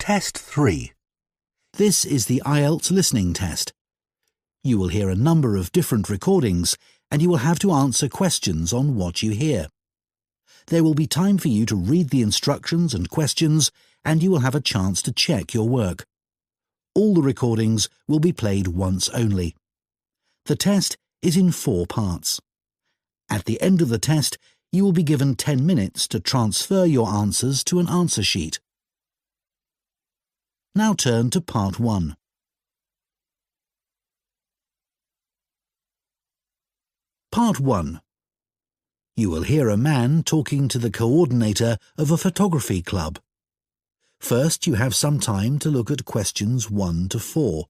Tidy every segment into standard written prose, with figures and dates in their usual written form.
Test 3. This is the IELTS listening test. You will hear a number of different recordings and you will have to answer questions on what you hear. There will be time for you to read the instructions and questions and you will have a chance to check your work. All the recordings will be played once only. The test is in 4 parts. At the end of the test, you will be given 10 minutes to transfer your answers to an answer sheet. Now turn to Part 1. Part 1. You will hear a man talking to the coordinator of a photography club. First, you have some time to look at questions 1 to 4.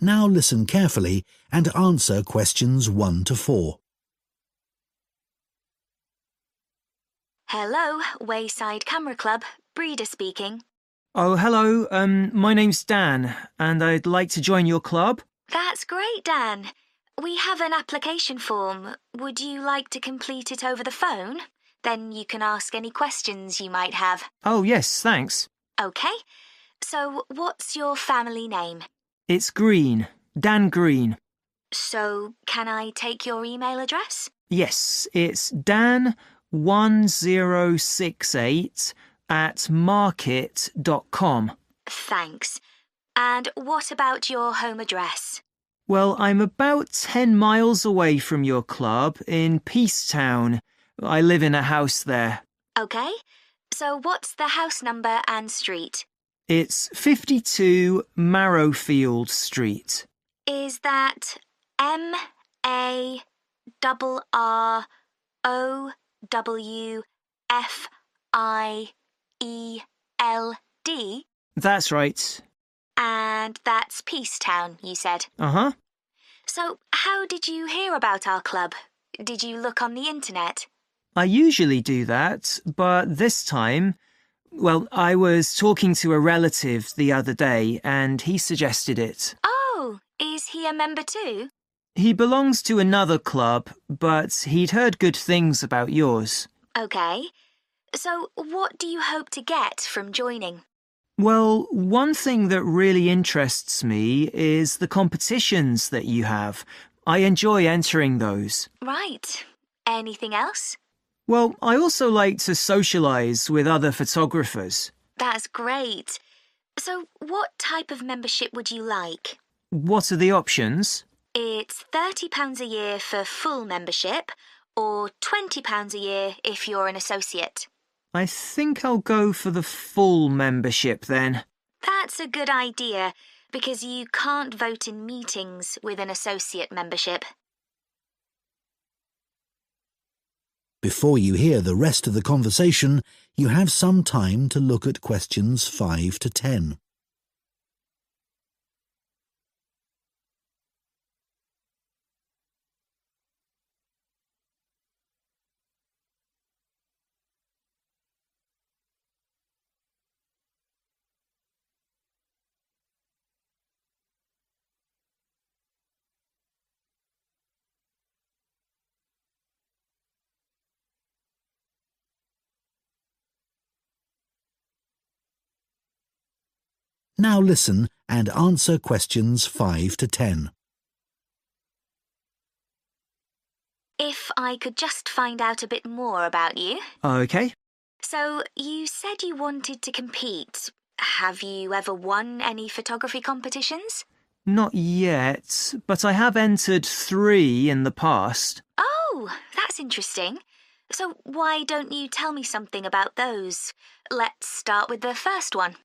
Now listen carefully and answer questions 1 to 4. Hello, Wayside Camera Club, Breeder speaking. Oh, hello. My name's Dan, and I'd like to join your club. That's great, Dan. We have an application form. Would you like to complete it over the phone? Then you can ask any questions you might have. Oh, yes, thanks. OK. So, what's your family name? It's Green. Dan Green. So, can I take your email address? Yes, it's dan1068@market.com. Thanks. And what about your home address? Well, I'm about 10 miles away from your club in Peacetown. I live in a house there. OK. So, what's the house number and street? It's 52 Marrowfield Street. Is that MARROWFIELD? That's right. And that's Peacetown, you said? Uh-huh. So, how did you hear about our club? Did you look on the internet? I usually do that, but this time, well, I was talking to a relative the other day and he suggested it. Oh, is he a member too? He belongs to another club, but he'd heard good things about yours. OK. So, what do you hope to get from joining? Well, one thing that really interests me is the competitions that you have. I enjoy entering those. Right. Anything else? Well, I also like to socialise with other photographers. That's great. So, what type of membership would you like? What are the options? It's £30 a year for full membership, or £20 a year if you're an associate. I think I'll go for the full membership then. That's a good idea, because you can't vote in meetings with an associate membership. Before you hear the rest of the conversation, you have some time to look at questions 5 to 10. Now listen and answer questions 5 to 10. If I could just find out a bit more about you. OK. So, you said you wanted to compete. Have you ever won any photography competitions? Not yet, but I have entered 3 in the past. Oh, that's interesting. So, why don't you tell me something about those? Let's start with the first one.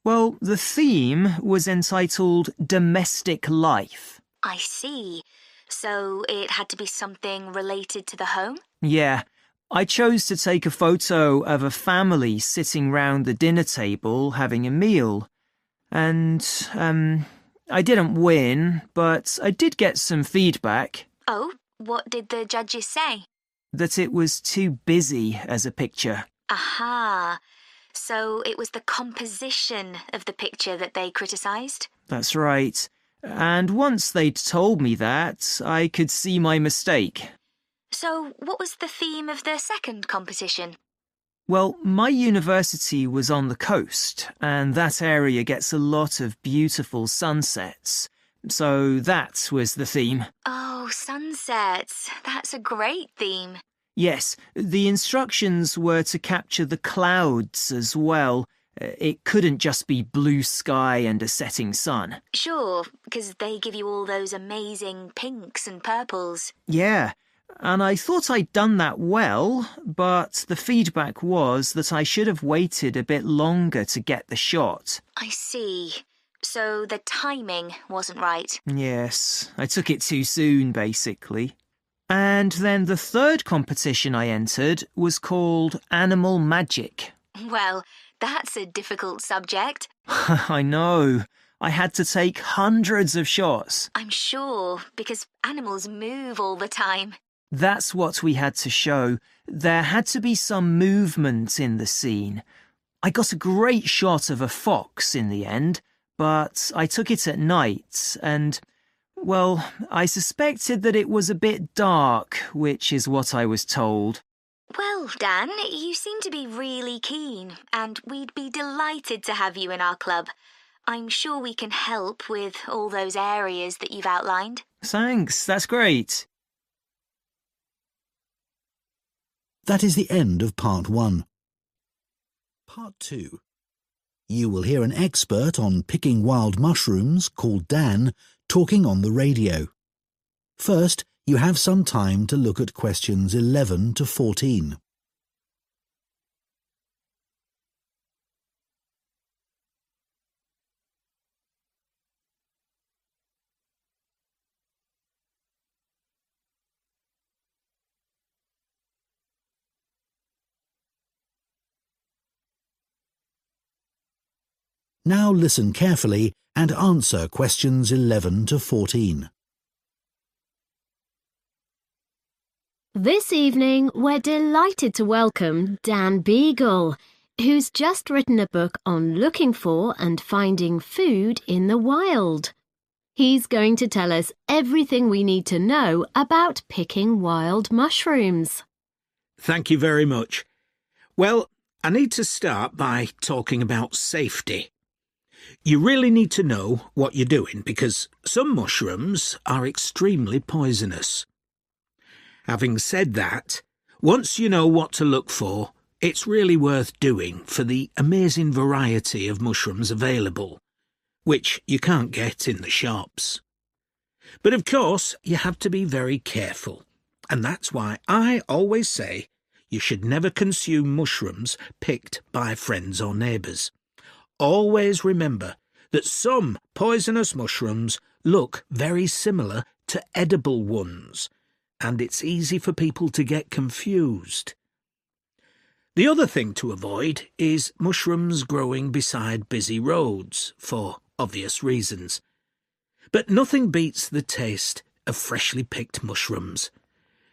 Well, the theme was entitled Domestic Life. I see. So it had to be something related to the home? Yeah. I chose to take a photo of a family sitting round the dinner table having a meal. And, I didn't win, but I did get some feedback. Oh, what did the judges say? that it was too busy as a picture. Aha. So it was the composition of the picture that they criticised? That's right. And once they'd told me that, I could see my mistake. So what was the theme of the second competition? Well, my university was on the coast, and that area gets a lot of beautiful sunsets. So that was the theme. Oh, sunsets. That's a great theme. Yes, the instructions were to capture the clouds as well. It couldn't just be blue sky and a setting sun. Sure, because they give you all those amazing pinks and purples. Yeah, and I thought I'd done that well, but the feedback was that I should have waited a bit longer to get the shot. I see. So the timing wasn't right. Yes, I took it too soon, basically. And then the third competition I entered was called Animal Magic. Well, that's a difficult subject. I know. I had to take hundreds of shots. I'm sure, because animals move all the time. That's what we had to show. There had to be some movement in the scene. I got a great shot of a fox in the end, but I took it at night and, well, I suspected that it was a bit dark, which is what I was told. Well, Dan, you seem to be really keen, and we'd be delighted to have you in our club. I'm sure we can help with all those areas that you've outlined. Thanks, that's great. That is the end of Part 1. Part 2. You will hear an expert on picking wild mushrooms called Dan talking on the radio. First, you have some time to look at questions 11 to 14. Now listen carefully and answer questions 11 to 14. This evening, we're delighted to welcome Dan Beagle, who's just written a book on looking for and finding food in the wild. He's going to tell us everything we need to know about picking wild mushrooms. Thank you very much. Well, I need to start by talking about safety. You really need to know what you're doing because some mushrooms are extremely poisonous. Having said that, once you know what to look for, it's really worth doing for the amazing variety of mushrooms available, which you can't get in the shops. But of course, you have to be very careful, and that's why I always say you should never consume mushrooms picked by friends or neighbours. Always remember that some poisonous mushrooms look very similar to edible ones, and it's easy for people to get confused. The other thing to avoid is mushrooms growing beside busy roads, for obvious reasons. But nothing beats the taste of freshly picked mushrooms.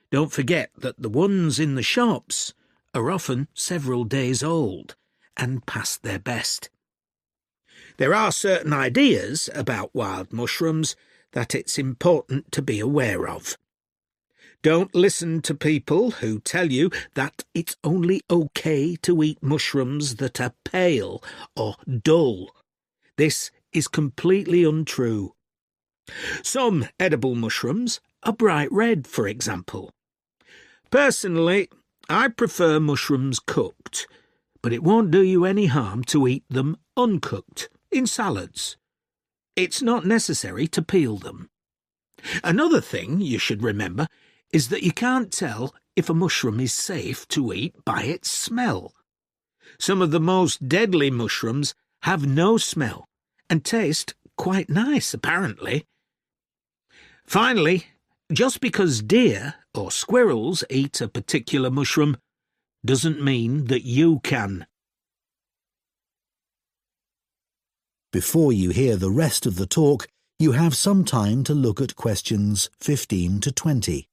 Don't forget that the ones in the shops are often several days old and past their best. There are certain ideas about wild mushrooms that it's important to be aware of. Don't listen to people who tell you that it's only okay to eat mushrooms that are pale or dull. This is completely untrue. Some edible mushrooms are bright red, for example. Personally, I prefer mushrooms cooked, but it won't do you any harm to eat them uncooked in salads. It's not necessary to peel them. Another thing you should remember is that you can't tell if a mushroom is safe to eat by its smell. Some of the most deadly mushrooms have no smell and taste quite nice, apparently. Finally, just because deer or squirrels eat a particular mushroom doesn't mean that you can. Before you hear the rest of the talk, you have some time to look at questions 15 to 20.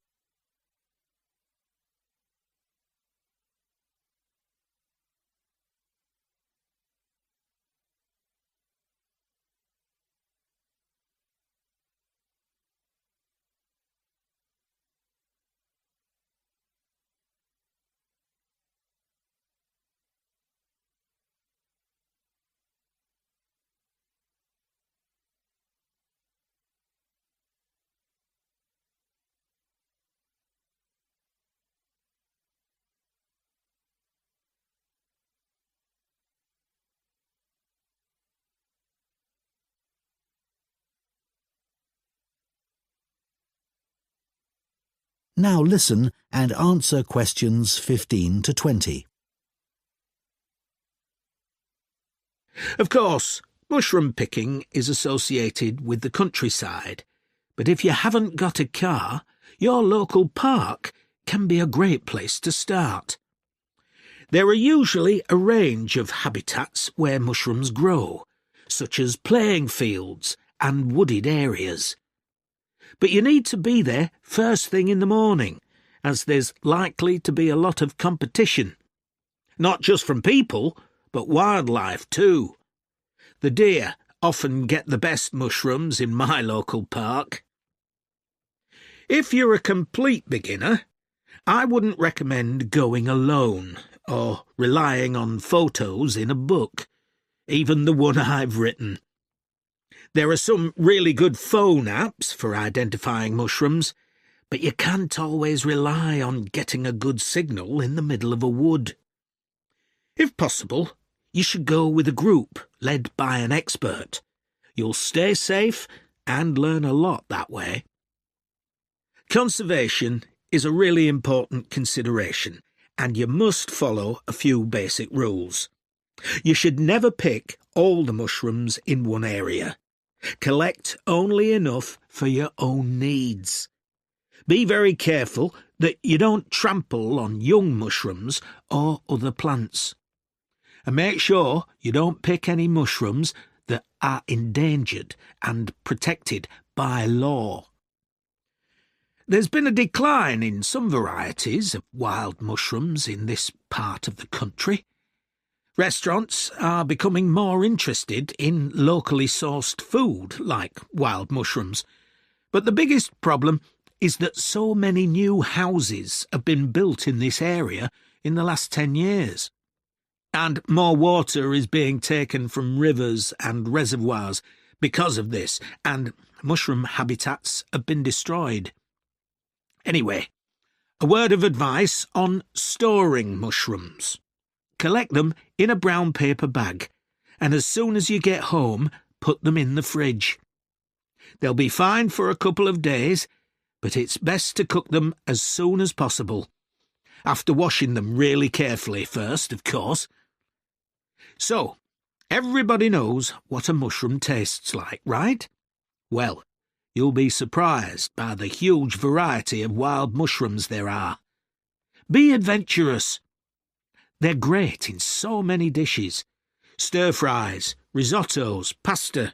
Now listen and answer questions 15 to 20. Of course, mushroom picking is associated with the countryside, but if you haven't got a car, your local park can be a great place to start. There are usually a range of habitats where mushrooms grow, such as playing fields and wooded areas. But you need to be there first thing in the morning, as there's likely to be a lot of competition. Not just from people, but wildlife too. The deer often get the best mushrooms in my local park. If you're a complete beginner, I wouldn't recommend going alone or relying on photos in a book, even the one I've written. There are some really good phone apps for identifying mushrooms, but you can't always rely on getting a good signal in the middle of a wood. If possible, you should go with a group led by an expert. You'll stay safe and learn a lot that way. Conservation is a really important consideration, and you must follow a few basic rules. You should never pick all the mushrooms in one area. Collect only enough for your own needs. Be very careful that you don't trample on young mushrooms or other plants. And make sure you don't pick any mushrooms that are endangered and protected by law. There's been a decline in some varieties of wild mushrooms in this part of the country. Restaurants are becoming more interested in locally sourced food like wild mushrooms, but the biggest problem is that so many new houses have been built in this area in the last 10 years. And more water is being taken from rivers and reservoirs because of this, and mushroom habitats have been destroyed. Anyway, a word of advice on storing mushrooms. Collect them in a brown paper bag, and as soon as you get home, put them in the fridge. They'll be fine for a couple of days, but it's best to cook them as soon as possible. After washing them really carefully first, of course. So, everybody knows what a mushroom tastes like, right? Well, you'll be surprised by the huge variety of wild mushrooms there are. Be adventurous. They're great in so many dishes. Stir-fries, risottos, pasta.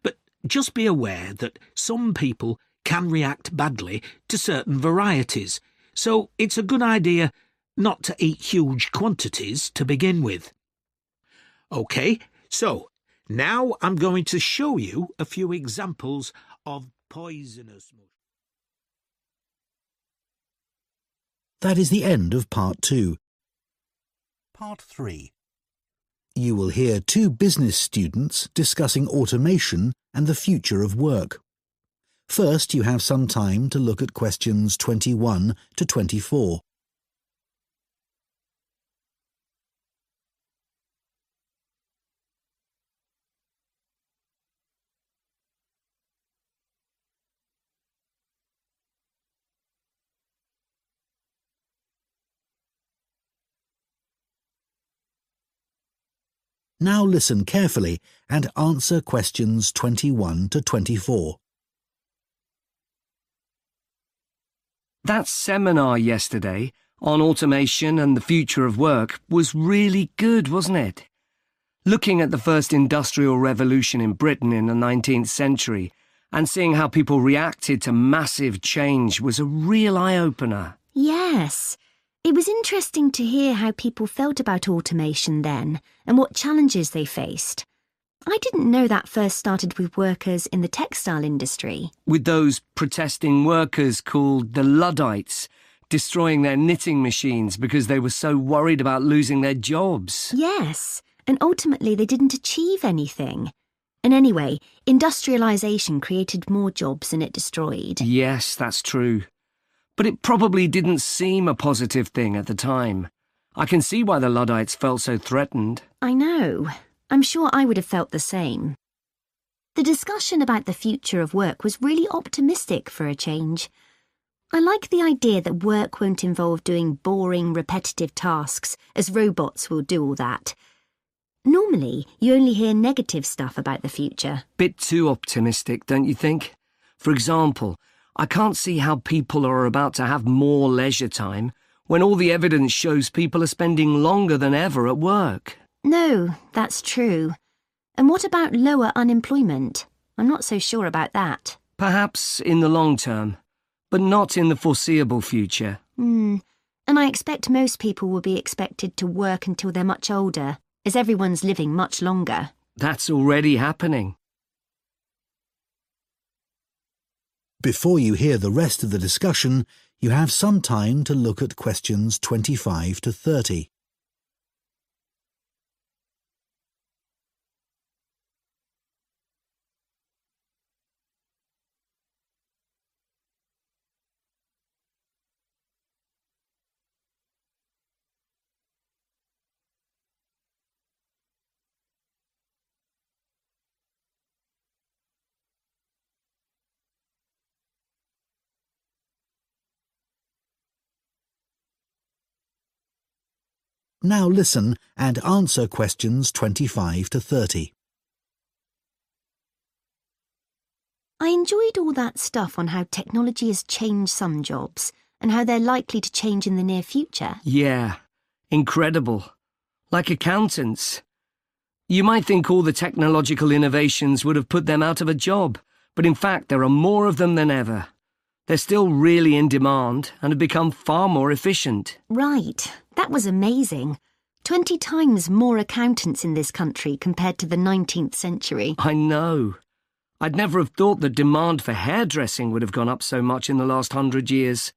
But just be aware that some people can react badly to certain varieties, so it's a good idea not to eat huge quantities to begin with. OK, so now I'm going to show you a few examples of poisonous mushrooms. That is the end of Part 2. Part 3. You will hear two business students discussing automation and the future of work. First, you have some time to look at questions 21 to 24. Now listen carefully and answer questions 21 to 24. That seminar yesterday on automation and the future of work was really good, wasn't it? Looking at the first industrial revolution in Britain in the 19th century and seeing how people reacted to massive change was a real eye-opener. Yes. It was interesting to hear how people felt about automation then and what challenges they faced. I didn't know that first started with workers in the textile industry. With those protesting workers called the Luddites, destroying their knitting machines because they were so worried about losing their jobs. Yes, and ultimately they didn't achieve anything. And anyway, industrialisation created more jobs than it destroyed. Yes, that's true. But it probably didn't seem a positive thing at the time. I can see why the Luddites felt so threatened. I know. I'm sure I would have felt the same. The discussion about the future of work was really optimistic for a change. I like the idea that work won't involve doing boring, repetitive tasks, as robots will do all that. Normally, you only hear negative stuff about the future. Bit too optimistic, don't you think? For example, I can't see how people are about to have more leisure time when all the evidence shows people are spending longer than ever at work. No, that's true. And what about lower unemployment? I'm not so sure about that. Perhaps in the long term, but not in the foreseeable future. And I expect most people will be expected to work until they're much older, as everyone's living much longer. That's already happening. Before you hear the rest of the discussion, you have some time to look at questions 25 to 30. Now listen and answer questions 25 to 30. I enjoyed all that stuff on how technology has changed some jobs and how they're likely to change in the near future. Yeah, incredible. Like accountants. You might think all the technological innovations would have put them out of a job, but in fact there are more of them than ever. They're still really in demand and have become far more efficient. Right, that was amazing. 20 times more accountants in this country compared to the 19th century. I know. I'd never have thought the demand for hairdressing would have gone up so much in the last 100 years.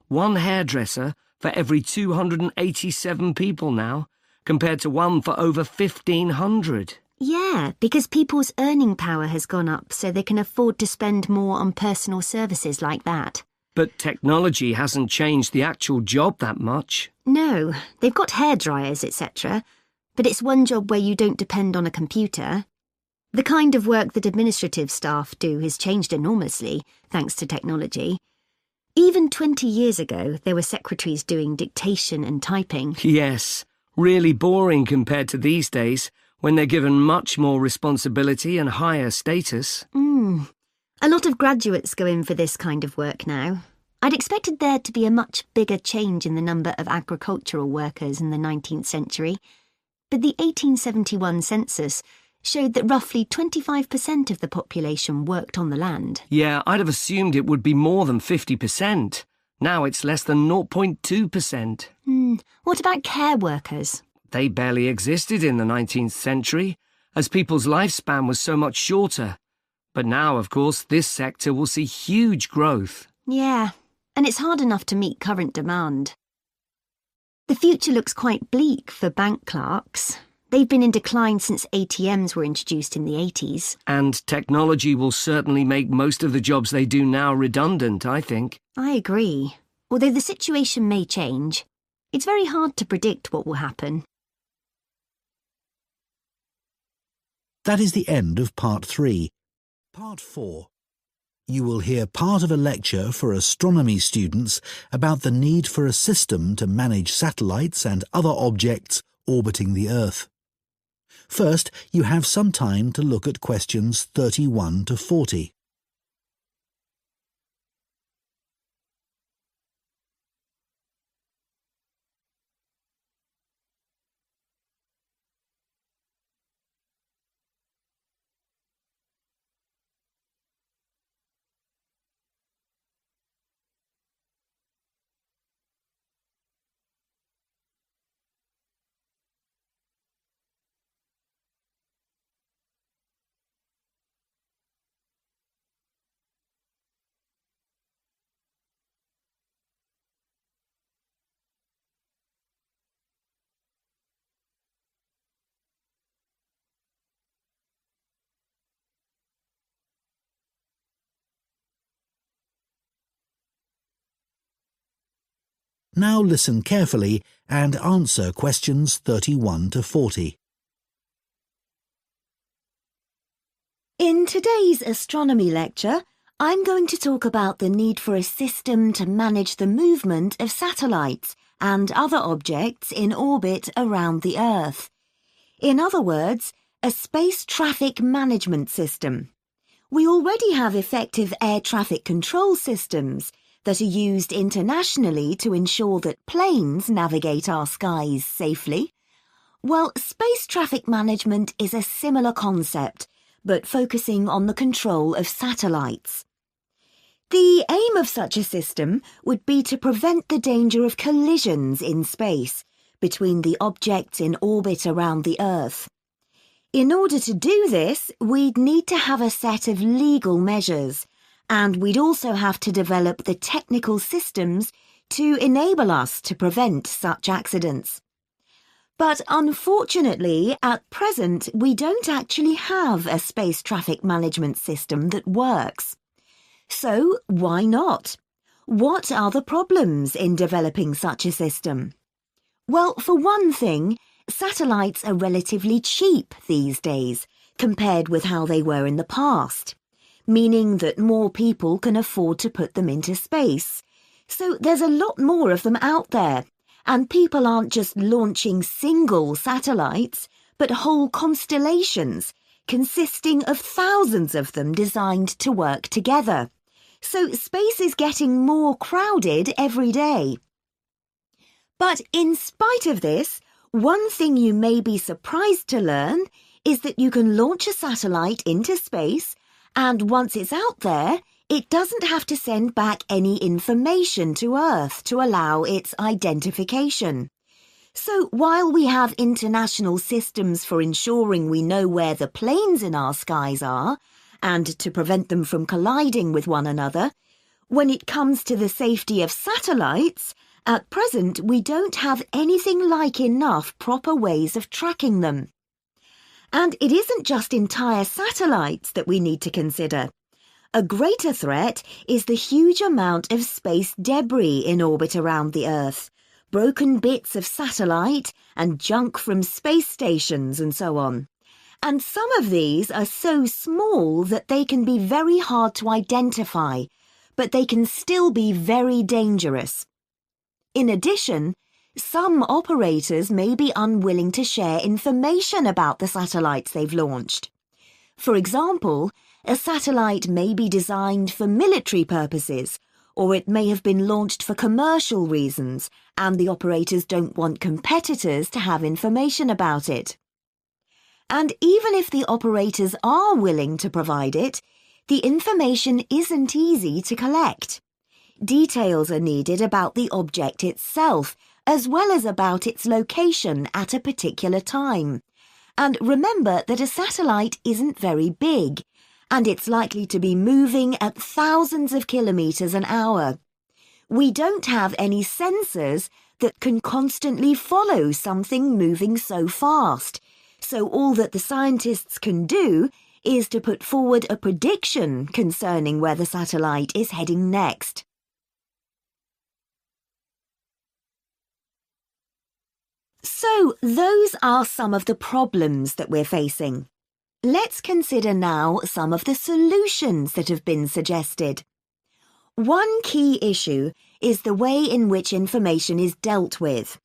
One hairdresser for every 287 people now, compared to one for over 1,500. Yeah, because people's earning power has gone up so they can afford to spend more on personal services like that. But technology hasn't changed the actual job that much. No, they've got hairdryers, etc. But it's one job where you don't depend on a computer. The kind of work that administrative staff do has changed enormously, thanks to technology. Even 20 years ago, there were secretaries doing dictation and typing. Yes, really boring compared to these days, when they're given much more responsibility and higher status. A lot of graduates go in for this kind of work now. I'd expected there to be a much bigger change in the number of agricultural workers in the 19th century, but the 1871 census showed that roughly 25% of the population worked on the land. Yeah, I'd have assumed it would be more than 50%. Now it's less than 0.2%. What about care workers? They barely existed in the 19th century, as people's lifespan was so much shorter. But now, of course, this sector will see huge growth. Yeah, and it's hard enough to meet current demand. The future looks quite bleak for bank clerks. They've been in decline since ATMs were introduced in the 80s. And technology will certainly make most of the jobs they do now redundant, I think. I agree. Although the situation may change, it's very hard to predict what will happen. That is the end of Part 3. Part 4. You will hear part of a lecture for astronomy students about the need for a system to manage satellites and other objects orbiting the Earth. First, you have some time to look at questions 31 to 40. Now listen carefully and answer questions 31 to 40. In today's astronomy lecture, I'm going to talk about the need for a system to manage the movement of satellites and other objects in orbit around the Earth. In other words, a space traffic management system. We already have effective air traffic control systems that are used internationally to ensure that planes navigate our skies safely. Well, space traffic management is a similar concept, but focusing on the control of satellites. The aim of such a system would be to prevent the danger of collisions in space between the objects in orbit around the Earth. In order to do this, we'd need to have a set of legal measures, and we'd also have to develop the technical systems to enable us to prevent such accidents. But unfortunately, at present, we don't actually have a space traffic management system that works. So why not? What are the problems in developing such a system? Well, for one thing, satellites are relatively cheap these days compared with how they were in the past, meaning that more people can afford to put them into space. So there's a lot more of them out there, and people aren't just launching single satellites, but whole constellations consisting of thousands of them designed to work together. So space is getting more crowded every day. But in spite of this, one thing you may be surprised to learn is that you can launch a satellite into space, and once it's out there, it doesn't have to send back any information to Earth to allow its identification. So while we have international systems for ensuring we know where the planes in our skies are, and to prevent them from colliding with one another, when it comes to the safety of satellites, at present, we don't have anything like enough proper ways of tracking them. And it isn't just entire satellites that we need to consider. A greater threat is the huge amount of space debris in orbit around the Earth, broken bits of satellite and junk from space stations and so on. And some of these are so small that they can be very hard to identify, but they can still be very dangerous. In addition, some operators may be unwilling to share information about the satellites they've launched. For example, a satellite may be designed for military purposes, or it may have been launched for commercial reasons, and the operators don't want competitors to have information about it. And even if the operators are willing to provide it, the information isn't easy to collect. Details are needed about the object itself, as well as about its location at a particular time. And remember that a satellite isn't very big, and it's likely to be moving at thousands of kilometers an hour. We don't have any sensors that can constantly follow something moving so fast, so all that the scientists can do is to put forward a prediction concerning where the satellite is heading next. So those are some of the problems that we're facing. Let's consider now some of the solutions that have been suggested. One key issue is the way in which information is dealt with.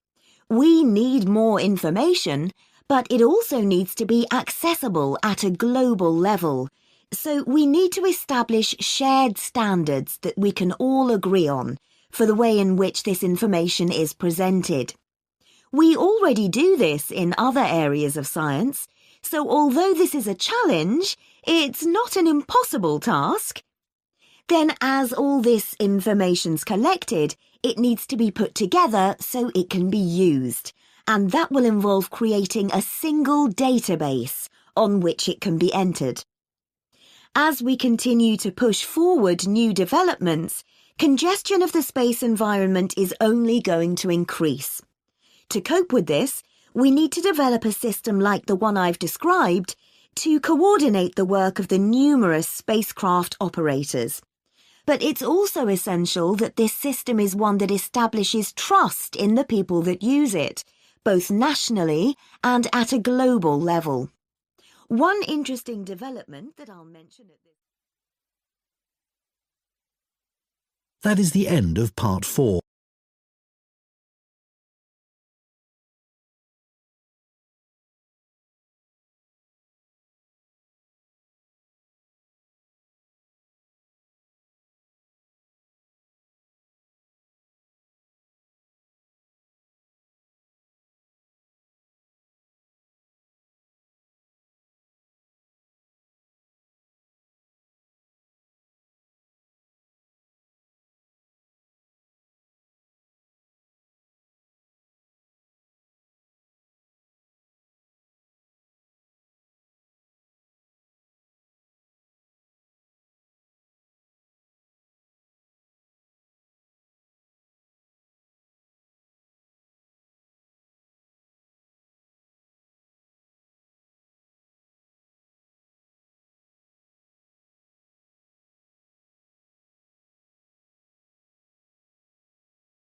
We need more information, but it also needs to be accessible at a global level. So we need to establish shared standards that we can all agree on for the way in which this information is presented. We already do this in other areas of science, so although this is a challenge, it's not an impossible task. Then, as all this information's collected, it needs to be put together so it can be used, and that will involve creating a single database on which it can be entered. As we continue to push forward new developments, congestion of the space environment is only going to increase. To cope with this, we need to develop a system like the one I've described to coordinate the work of the numerous spacecraft operators. But it's also essential that this system is one that establishes trust in the people that use it, both nationally and at a global level. One interesting development that I'll mention at this That is the end of part 4.